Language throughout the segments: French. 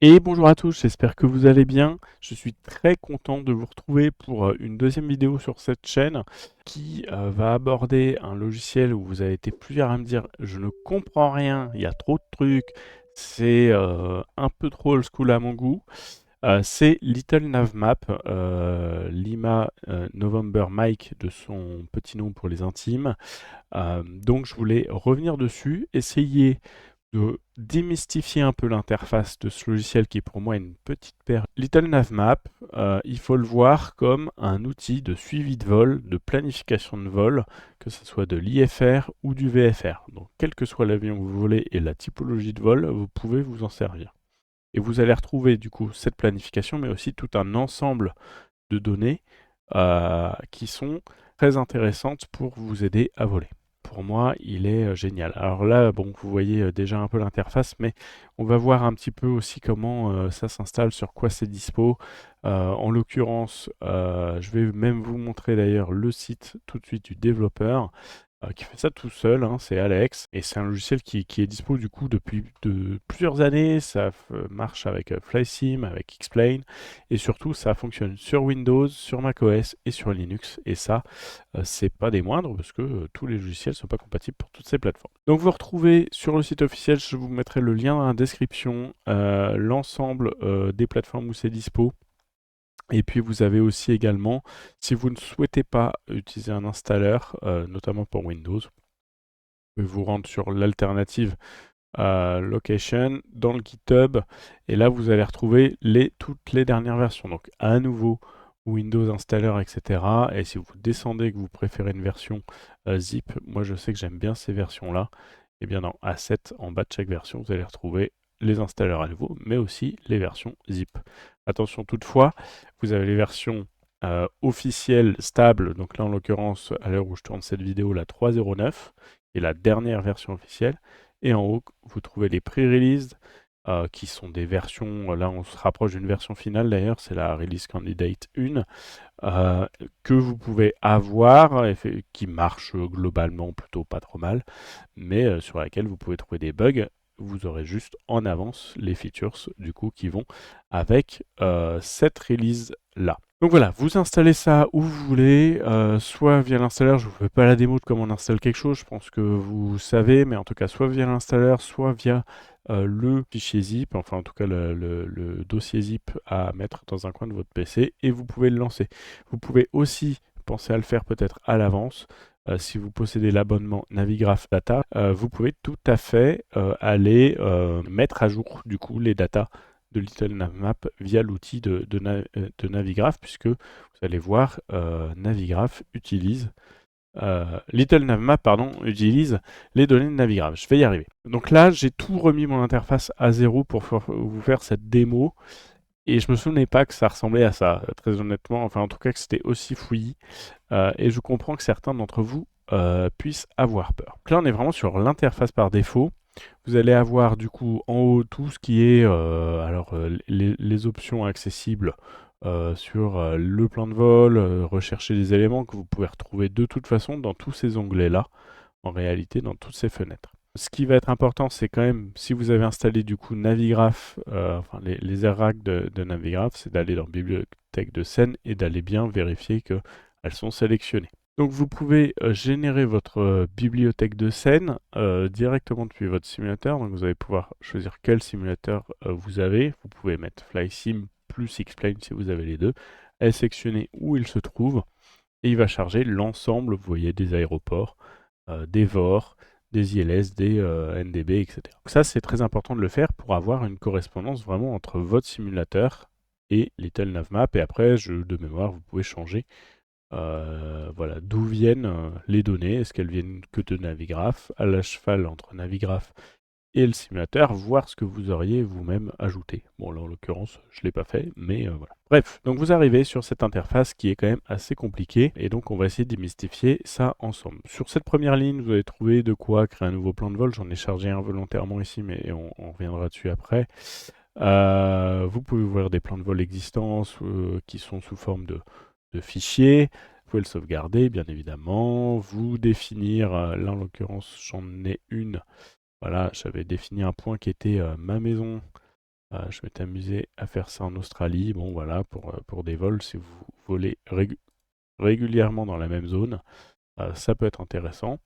Et bonjour à tous, j'espère que vous allez bien. Je suis très content de vous retrouver pour une deuxième vidéo sur cette chaîne qui va aborder un logiciel où vous avez été plusieurs à me dire je ne comprends rien, il y a trop de trucs, c'est un peu trop old school à mon goût. C'est Little Navmap, Lima November Mike de son petit nom pour les intimes. Donc je voulais revenir dessus, essayer de démystifier un peu l'interface de ce logiciel qui est pour moi une petite paire. Little Navmap, il faut le voir comme un outil de suivi de vol, de planification de vol, que ce soit de l'IFR ou du VFR. Donc quel que soit l'avion que vous volez et la typologie de vol, vous pouvez vous en servir. Et vous allez retrouver du coup cette planification, mais aussi tout un ensemble de données qui sont très intéressantes pour vous aider à voler. Pour moi, il est génial. Alors là, bon, vous voyez déjà un peu l'interface, mais on va voir un petit peu aussi comment ça s'installe, sur quoi c'est dispo. En l'occurrence, je vais même vous montrer d'ailleurs le site tout de suite du développeur qui fait ça tout seul, hein, c'est Alex, et c'est un logiciel qui est dispo du coup depuis plusieurs années. Ça marche avec FlySim, avec Xplain, et surtout ça fonctionne sur Windows, sur macOS et sur Linux, et ça c'est pas des moindres parce que tous les logiciels sont pas compatibles pour toutes ces plateformes. Donc vous retrouvez sur le site officiel, je vous mettrai le lien dans la description, l'ensemble des plateformes où c'est dispo. Et puis vous avez aussi également, si vous ne souhaitez pas utiliser un installeur, notamment pour Windows, vous pouvez vous rendre sur l'alternative Location dans le GitHub, et là vous allez retrouver toutes les dernières versions. Donc à nouveau Windows Installer, etc. Et si vous descendez que vous préférez une version zip, moi je sais que j'aime bien ces versions-là, et bien dans Assets, en bas de chaque version, vous allez retrouver les installeurs à nouveau, mais aussi les versions zip. Attention toutefois, vous avez les versions officielles stables, donc là en l'occurrence, à l'heure où je tourne cette vidéo, la 3.09, et la dernière version officielle. Et en haut, vous trouvez les pre-released, qui sont des versions, là on se rapproche d'une version finale d'ailleurs, c'est la Release Candidate 1, que vous pouvez avoir, qui marche globalement plutôt pas trop mal, mais sur laquelle vous pouvez trouver des bugs. Vous aurez juste en avance les features du coup qui vont avec cette release là. Donc voilà, vous installez ça où vous voulez, soit via l'installeur. Je ne vous fais pas la démo de comment on installe quelque chose, je pense que vous savez, mais en tout cas soit via l'installeur, soit via le fichier zip, enfin en tout cas le dossier zip à mettre dans un coin de votre PC, et vous pouvez le lancer. Vous pouvez aussi penser à le faire peut-être à l'avance. Si vous possédez l'abonnement Navigraph Data, vous pouvez tout à fait aller mettre à jour du coup les datas de Little Navmap via l'outil de Navigraph, puisque vous allez voir, Navigraph utilise Little Navmap, pardon, utilise les données de Navigraph. Je vais y arriver. Donc là, j'ai tout remis mon interface à zéro pour vous faire cette démo. Et je me souvenais pas que ça ressemblait à ça, très honnêtement. Enfin, en tout cas, que c'était aussi fouillis. Et je comprends que certains d'entre vous puissent avoir peur. Donc là, on est vraiment sur l'interface par défaut. Vous allez avoir du coup en haut tout ce qui est les options accessibles sur le plan de vol, rechercher des éléments que vous pouvez retrouver de toute façon dans tous ces onglets-là, en réalité dans toutes ces fenêtres. Ce qui va être important, c'est quand même, si vous avez installé du coup Navigraph, enfin les AirRack de Navigraph, c'est d'aller dans Bibliothèque de scène et d'aller bien vérifier qu'elles sont sélectionnées. Donc vous pouvez générer votre bibliothèque de scène directement depuis votre simulateur. Donc vous allez pouvoir choisir quel simulateur vous avez. Vous pouvez mettre FlySim plus Xplane si vous avez les deux. Et sélectionner où il se trouve. Et il va charger l'ensemble, vous voyez, des aéroports, des VOR, des ILS, des NDB, etc. Donc ça, c'est très important de le faire pour avoir une correspondance vraiment entre votre simulateur et Little Navmap. Et après, de mémoire, vous pouvez changer voilà, d'où viennent les données. Est-ce qu'elles viennent que de Navigraph, à la cheval entre Navigraph et le simulateur, voir ce que vous auriez vous-même ajouté. Bon, là en l'occurrence, je ne l'ai pas fait, mais voilà. Bref, donc vous arrivez sur cette interface qui est quand même assez compliquée, et donc on va essayer de démystifier ça ensemble. Sur cette première ligne, vous allez trouver de quoi créer un nouveau plan de vol. J'en ai chargé un volontairement ici, mais on reviendra dessus après. Vous pouvez ouvrir des plans de vol existants qui sont sous forme de fichiers. Vous pouvez le sauvegarder, bien évidemment. Vous définir, là en l'occurrence, j'en ai une. Voilà, j'avais défini un point qui était ma maison Je m'étais amusé à faire ça en Australie. Bon, voilà, pour des vols, si vous volez régulièrement dans la même zone, ça peut être intéressant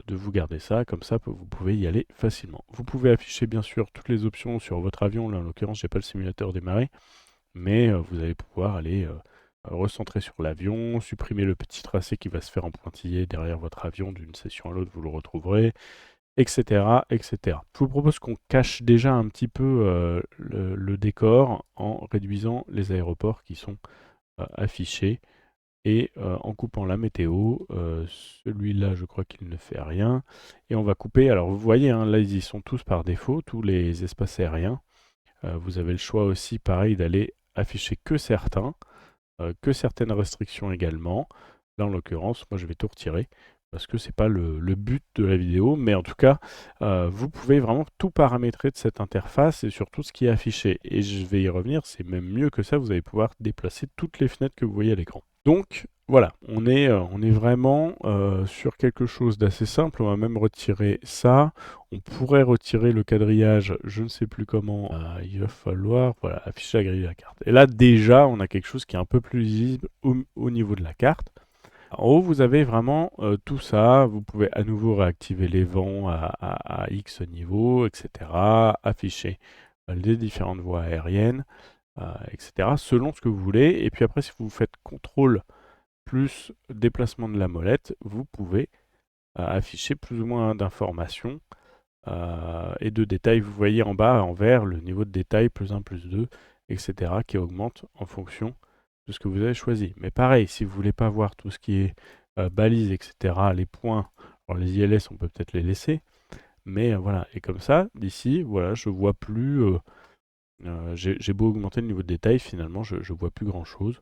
de vous garder ça, comme ça vous pouvez y aller facilement. Vous pouvez afficher bien sûr toutes les options sur votre avion. Là, en l'occurrence, j'ai pas le simulateur démarré, mais vous allez pouvoir aller recentrer sur l'avion, supprimer le petit tracé qui va se faire en pointillé derrière votre avion d'une session à l'autre, vous le retrouverez, etc., etc. Je vous propose qu'on cache déjà un petit peu le décor en réduisant les aéroports qui sont affichés et en coupant la météo. Celui-là, je crois qu'il ne fait rien. Et on va couper, alors vous voyez, hein, là ils y sont tous par défaut, tous les espaces aériens. Vous avez le choix aussi, pareil, d'aller afficher que certaines restrictions également. Là, en l'occurrence, moi je vais tout retirer parce que c'est pas le but de la vidéo, mais en tout cas, vous pouvez vraiment tout paramétrer de cette interface et sur tout ce qui est affiché. Et je vais y revenir, c'est même mieux que ça, vous allez pouvoir déplacer toutes les fenêtres que vous voyez à l'écran. Donc voilà, on est vraiment sur quelque chose d'assez simple. On va même retirer ça. On pourrait retirer le quadrillage, je ne sais plus comment. Il va falloir voilà, afficher la grille de la carte. Et là déjà, on a quelque chose qui est un peu plus lisible au niveau de la carte. En haut, vous avez vraiment tout ça. Vous pouvez à nouveau réactiver les vents à X niveau, etc. Afficher les différentes voies aériennes, etc. selon ce que vous voulez. Et puis après, si vous faites CTRL plus déplacement de la molette, vous pouvez afficher plus ou moins d'informations et de détails. Vous voyez en bas, en vert, le niveau de détail plus 1, plus 2, etc. qui augmente en fonction de ce que vous avez choisi. Mais pareil, si vous ne voulez pas voir tout ce qui est balises, etc., les points, alors les ILS, on peut peut-être les laisser, mais voilà. Et comme ça, d'ici, voilà, je vois plus... j'ai beau augmenter le niveau de détail, finalement, je ne vois plus grand-chose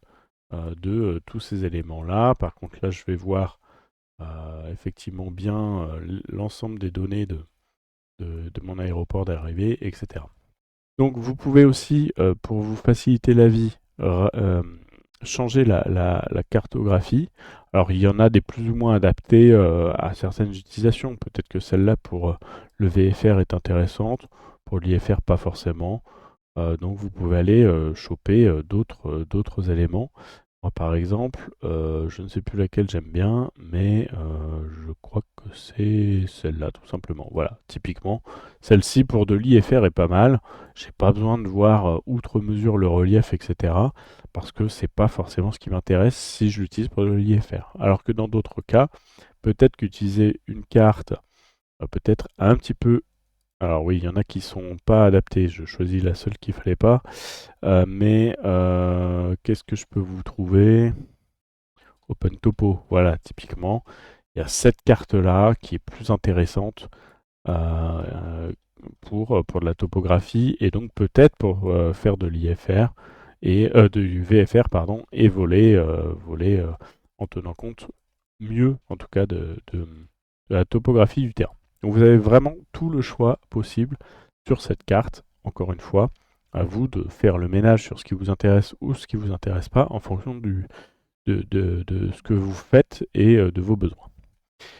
de tous ces éléments-là. Par contre, là, je vais voir effectivement bien l'ensemble des données de mon aéroport d'arrivée, etc. Donc, vous pouvez aussi, pour vous faciliter la vie, changer la cartographie. Alors, il y en a des plus ou moins adaptés à certaines utilisations. Peut-être que celle-là pour le VFR est intéressante, pour l'IFR pas forcément. Donc vous pouvez aller choper d'autres éléments. Moi, par exemple, je ne sais plus laquelle j'aime bien, mais je crois que c'est celle-là, tout simplement. Voilà, typiquement, celle-ci pour de l'IFR est pas mal. J'ai pas besoin de voir outre mesure le relief, etc. Parce que c'est pas forcément ce qui m'intéresse si je l'utilise pour de l'IFR. Alors que dans d'autres cas, peut-être qu'utiliser une carte peut-être un petit peu. Alors oui, il y en a qui sont pas adaptés. Je choisis la seule qu'il fallait pas. Mais qu'est-ce que je peux vous trouver? OpenTopo, voilà, typiquement. Il y a cette carte-là qui est plus intéressante pour de la topographie et donc peut-être pour faire de l'IFR et du VFR, pardon, et voler en tenant compte mieux, en tout cas, de la topographie du terrain. Donc vous avez vraiment tout le choix possible sur cette carte, encore une fois. À vous de faire le ménage sur ce qui vous intéresse ou ce qui ne vous intéresse pas en fonction de ce que vous faites et de vos besoins.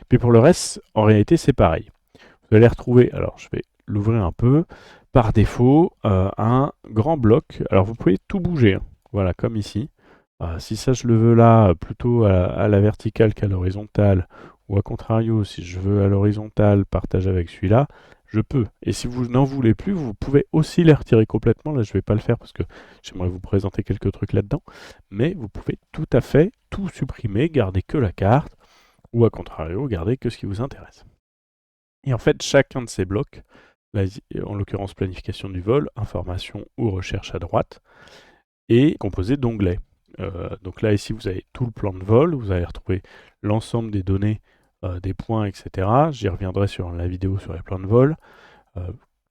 Puis pour le reste, en réalité, c'est pareil. Vous allez retrouver, alors je vais l'ouvrir un peu, par défaut, un grand bloc. Alors vous pouvez tout bouger, hein. Voilà, comme ici. Si ça, je le veux là, plutôt à la verticale qu'à l'horizontale, ou à contrario, si je veux à l'horizontale, partager avec celui-là, je peux. Et si vous n'en voulez plus, vous pouvez aussi les retirer complètement. Là, je ne vais pas le faire parce que j'aimerais vous présenter quelques trucs là-dedans. Mais vous pouvez tout à fait tout supprimer, garder que la carte, ou à contrario, garder que ce qui vous intéresse. Et en fait, chacun de ces blocs, là, en l'occurrence planification du vol, information ou recherche à droite, est composé d'onglets. Donc là, ici, vous avez tout le plan de vol, vous allez retrouver l'ensemble des données, des points, etc. J'y reviendrai sur la vidéo sur les plans de vol.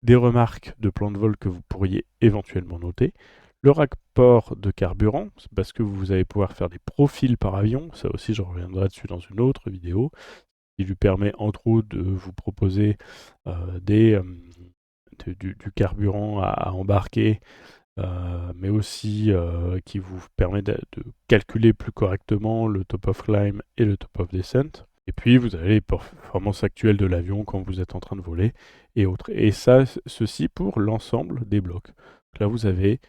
Des remarques de plan de vol que vous pourriez éventuellement noter. Le rapport de carburant, c'est parce que vous allez pouvoir faire des profils par avion. Ça aussi, je reviendrai dessus dans une autre vidéo. Qui lui permet entre autres de vous proposer du carburant à embarquer, mais aussi qui vous permet de calculer plus correctement le top of climb et le top of descent. Et puis vous avez les performances actuelles de l'avion quand vous êtes en train de voler et autres. Et ça, ceci pour l'ensemble des blocs. Donc là, vous avez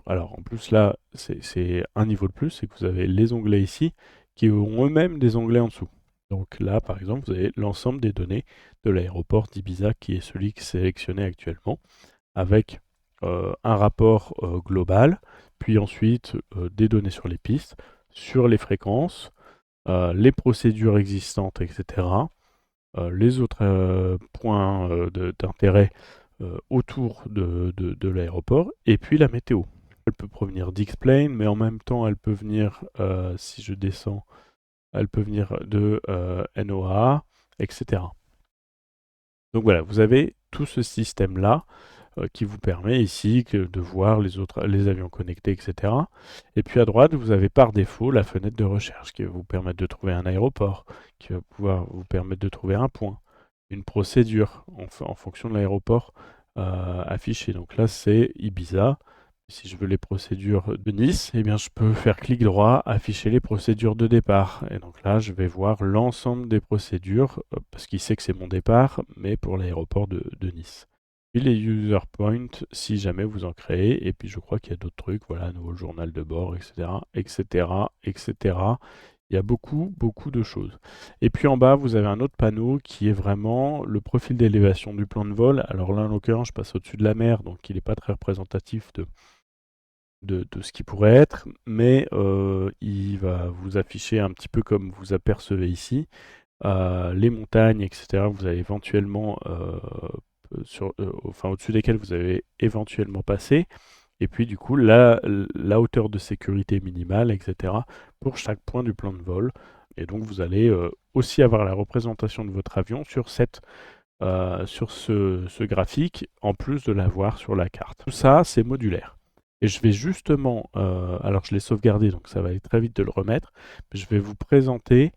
alors en plus là, c'est un niveau de plus, c'est que vous avez les onglets ici qui ont eux-mêmes des onglets en dessous. Donc là, par exemple, vous avez l'ensemble des données de l'aéroport d'Ibiza qui est celui qui est sélectionné actuellement, avec un rapport global, puis ensuite des données sur les pistes, sur les fréquences, les procédures existantes, etc. Les autres points d'intérêt autour de l'aéroport, et puis la météo. Elle peut provenir d'X-Plane, mais en même temps, elle peut venir, si je descends, elle peut venir de NOAA, etc. Donc voilà, vous avez tout ce système-là qui vous permet ici de voir les avions connectés, etc. Et puis à droite, vous avez par défaut la fenêtre de recherche qui va vous permettre de trouver un aéroport, qui va pouvoir vous permettre de trouver un point, une procédure en fonction de l'aéroport affiché. Donc là, c'est Ibiza. Si je veux les procédures de Nice, eh bien, je peux faire clic droit, afficher les procédures de départ. Et donc là, je vais voir l'ensemble des procédures, parce qu'il sait que c'est mon départ, mais pour l'aéroport de Nice. Puis les user points, si jamais vous en créez. Et puis je crois qu'il y a d'autres trucs, voilà, nouveau journal de bord, etc., etc., etc. Il y a beaucoup, beaucoup de choses. Et puis en bas, vous avez un autre panneau qui est vraiment le profil d'élévation du plan de vol. Alors là, en l'occurrence, je passe au-dessus de la mer, donc il n'est pas très représentatif de ce qui pourrait être, mais il va vous afficher un petit peu comme vous apercevez ici, les montagnes, etc. Vous avez éventuellement, enfin au-dessus desquelles vous avez éventuellement passé, et puis du coup la hauteur de sécurité minimale, etc. pour chaque point du plan de vol. Et donc vous allez aussi avoir la représentation de votre avion sur ce graphique, en plus de l'avoir sur la carte. Tout ça, c'est modulaire. Et je vais justement, alors je l'ai sauvegardé, donc ça va aller très vite de le remettre, mais je vais vous présenter,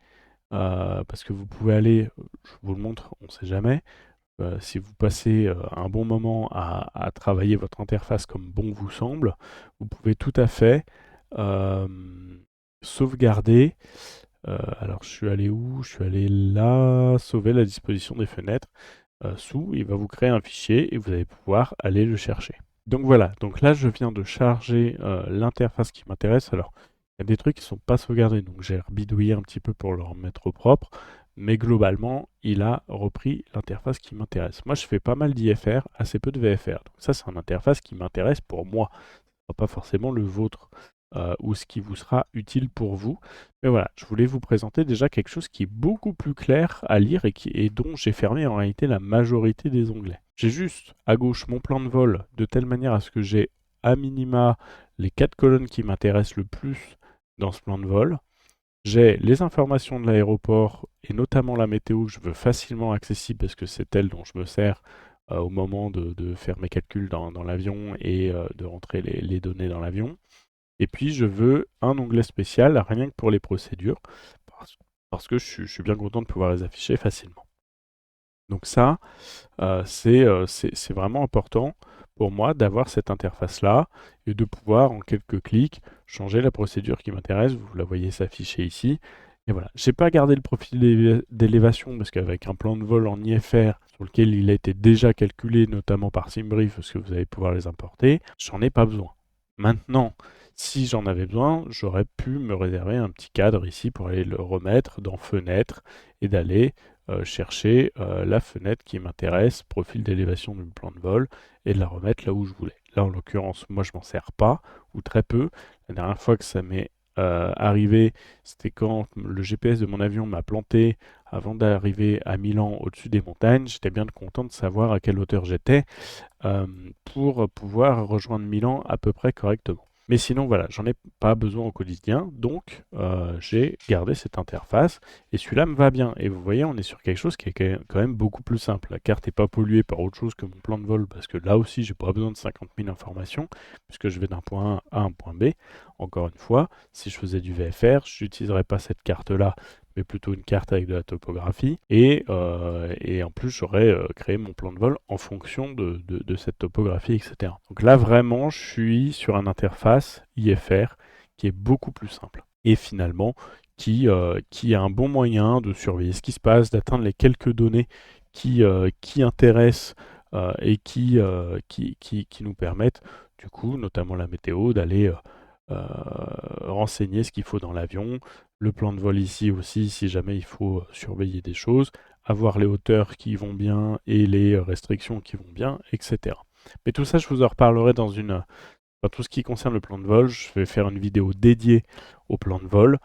parce que vous pouvez aller, je vous le montre, on ne sait jamais, si vous passez un bon moment à travailler votre interface comme bon vous semble, vous pouvez tout à fait euh, sauvegarder. Alors je suis allé où? Je suis allé là, sauver la disposition des fenêtres. Sous, il va vous créer un fichier et vous allez pouvoir aller le chercher. Donc voilà, donc là je viens de charger l'interface qui m'intéresse. Alors, il y a des trucs qui ne sont pas sauvegardés, donc j'ai bidouillé un petit peu pour le remettre au propre, mais globalement, il a repris l'interface qui m'intéresse. Moi, je fais pas mal d'IFR, assez peu de VFR. Donc ça, c'est une interface qui m'intéresse pour moi, pas forcément le vôtre, ou ce qui vous sera utile pour vous. Mais voilà, je voulais vous présenter déjà quelque chose qui est beaucoup plus clair à lire et dont j'ai fermé en réalité la majorité des onglets. J'ai juste à gauche mon plan de vol de telle manière à ce que j'ai à minima les 4 colonnes qui m'intéressent le plus dans ce plan de vol. J'ai les informations de l'aéroport et notamment la météo que je veux facilement accessible parce que c'est elle dont je me sers au moment de faire mes calculs dans l'avion et de rentrer les données dans l'avion. Et puis je veux un onglet spécial rien que pour les procédures parce que je suis bien content de pouvoir les afficher facilement. Donc ça, c'est vraiment important pour moi d'avoir cette interface-là et de pouvoir en quelques clics changer la procédure qui m'intéresse. Vous la voyez s'afficher ici. Et voilà. Je n'ai pas gardé le profil d'élévation parce qu'avec un plan de vol en IFR sur lequel il a été déjà calculé, notamment par SimBrief, parce que vous allez pouvoir les importer, j'en ai pas besoin. Maintenant, si j'en avais besoin, j'aurais pu me réserver un petit cadre ici pour aller le remettre dans Fenêtre et d'aller chercher la fenêtre qui m'intéresse, profil d'élévation du plan de vol, et de la remettre là où je voulais. Là, en l'occurrence, moi, je m'en sers pas, ou très peu. La dernière fois que ça m'est arrivé, c'était quand le GPS de mon avion m'a planté avant d'arriver à Milan au-dessus des montagnes. J'étais bien content de savoir à quelle hauteur j'étais pour pouvoir rejoindre Milan à peu près correctement. Mais sinon, voilà, j'en ai pas besoin au quotidien, donc j'ai gardé cette interface et celui-là me va bien. Et vous voyez, on est sur quelque chose qui est quand même beaucoup plus simple. La carte n'est pas polluée par autre chose que mon plan de vol parce que là aussi, j'ai pas besoin de 50 000 informations puisque je vais d'un point A à un point B. Encore une fois, si je faisais du VFR, je n'utiliserais pas cette carte-là, mais plutôt une carte avec de la topographie. Et en plus, j'aurais créé mon plan de vol en fonction de cette topographie, etc. Donc là, vraiment, je suis sur une interface IFR qui est beaucoup plus simple. Et finalement, qui est un bon moyen de surveiller ce qui se passe, d'atteindre les quelques données qui intéressent et qui nous permettent, du coup, notamment la météo, d'aller renseigner ce qu'il faut dans l'avion, le plan de vol ici aussi, si jamais il faut surveiller des choses, avoir les hauteurs qui vont bien et les restrictions qui vont bien, etc. Mais tout ça, je vous en reparlerai dans tout ce qui concerne le plan de vol. Je vais faire une vidéo dédiée au plan de vol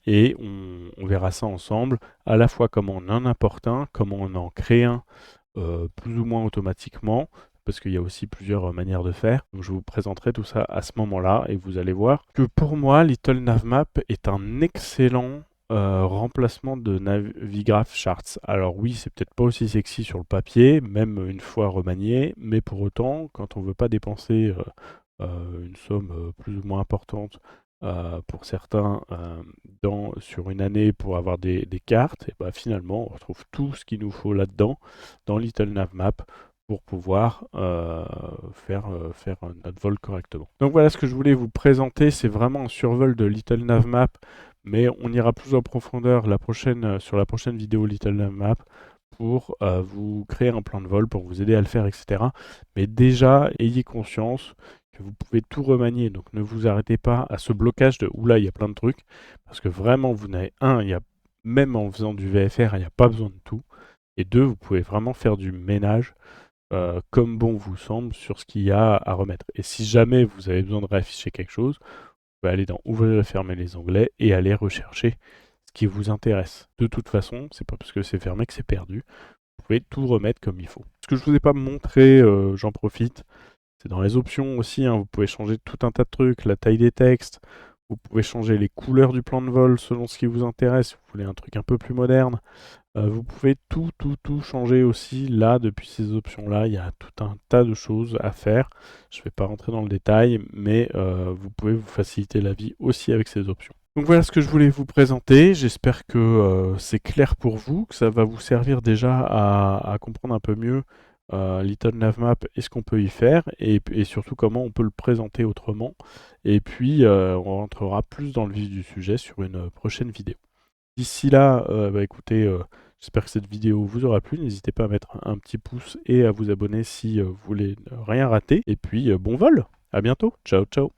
et on verra ça ensemble, à la fois comment on en importe un, comment on en crée un plus ou moins automatiquement, parce qu'il y a aussi plusieurs manières de faire. Donc je vous présenterai tout ça à ce moment-là et vous allez voir que pour moi, Little Navmap est un excellent remplacement de Navigraph Charts. Alors oui, c'est peut-être pas aussi sexy sur le papier, même une fois remanié, mais pour autant, quand on veut pas dépenser une somme plus ou moins importante pour certains sur une année pour avoir des cartes, et bah, finalement on retrouve tout ce qu'il nous faut là-dedans dans Little Navmap pour pouvoir faire notre vol correctement. Donc voilà ce que je voulais vous présenter, c'est vraiment un survol de Little Navmap, mais on ira plus en profondeur sur la prochaine vidéo Little Navmap pour vous créer un plan de vol, pour vous aider à le faire, etc. Mais déjà, ayez conscience que vous pouvez tout remanier, donc ne vous arrêtez pas à ce blocage de oula, il y a plein de trucs, parce que vraiment, vous n'avez même en faisant du VFR, il n'y a pas besoin de tout, et deux, vous pouvez vraiment faire du ménage comme bon vous semble sur ce qu'il y a à remettre. Et si jamais vous avez besoin de réafficher quelque chose, vous pouvez aller dans ouvrir et fermer les onglets et aller rechercher ce qui vous intéresse. De toute façon, c'est pas parce que c'est fermé que c'est perdu. Vous pouvez tout remettre comme il faut. Ce que je ne vous ai pas montré, j'en profite, c'est dans les options aussi, hein, vous pouvez changer tout un tas de trucs, la taille des textes, vous pouvez changer les couleurs du plan de vol selon ce qui vous intéresse, si vous voulez un truc un peu plus moderne. Vous pouvez tout changer aussi là, depuis ces options-là, il y a tout un tas de choses à faire. Je ne vais pas rentrer dans le détail, mais vous pouvez vous faciliter la vie aussi avec ces options. Donc voilà ce que je voulais vous présenter, j'espère que c'est clair pour vous, que ça va vous servir déjà à comprendre un peu mieux Little Navmap et ce qu'on peut y faire, et surtout comment on peut le présenter autrement. Et puis on rentrera plus dans le vif du sujet sur une prochaine vidéo. D'ici là, bah écoutez, j'espère que cette vidéo vous aura plu. N'hésitez pas à mettre un petit pouce et à vous abonner si vous voulez rien rater. Et puis bon vol, à bientôt, ciao ciao.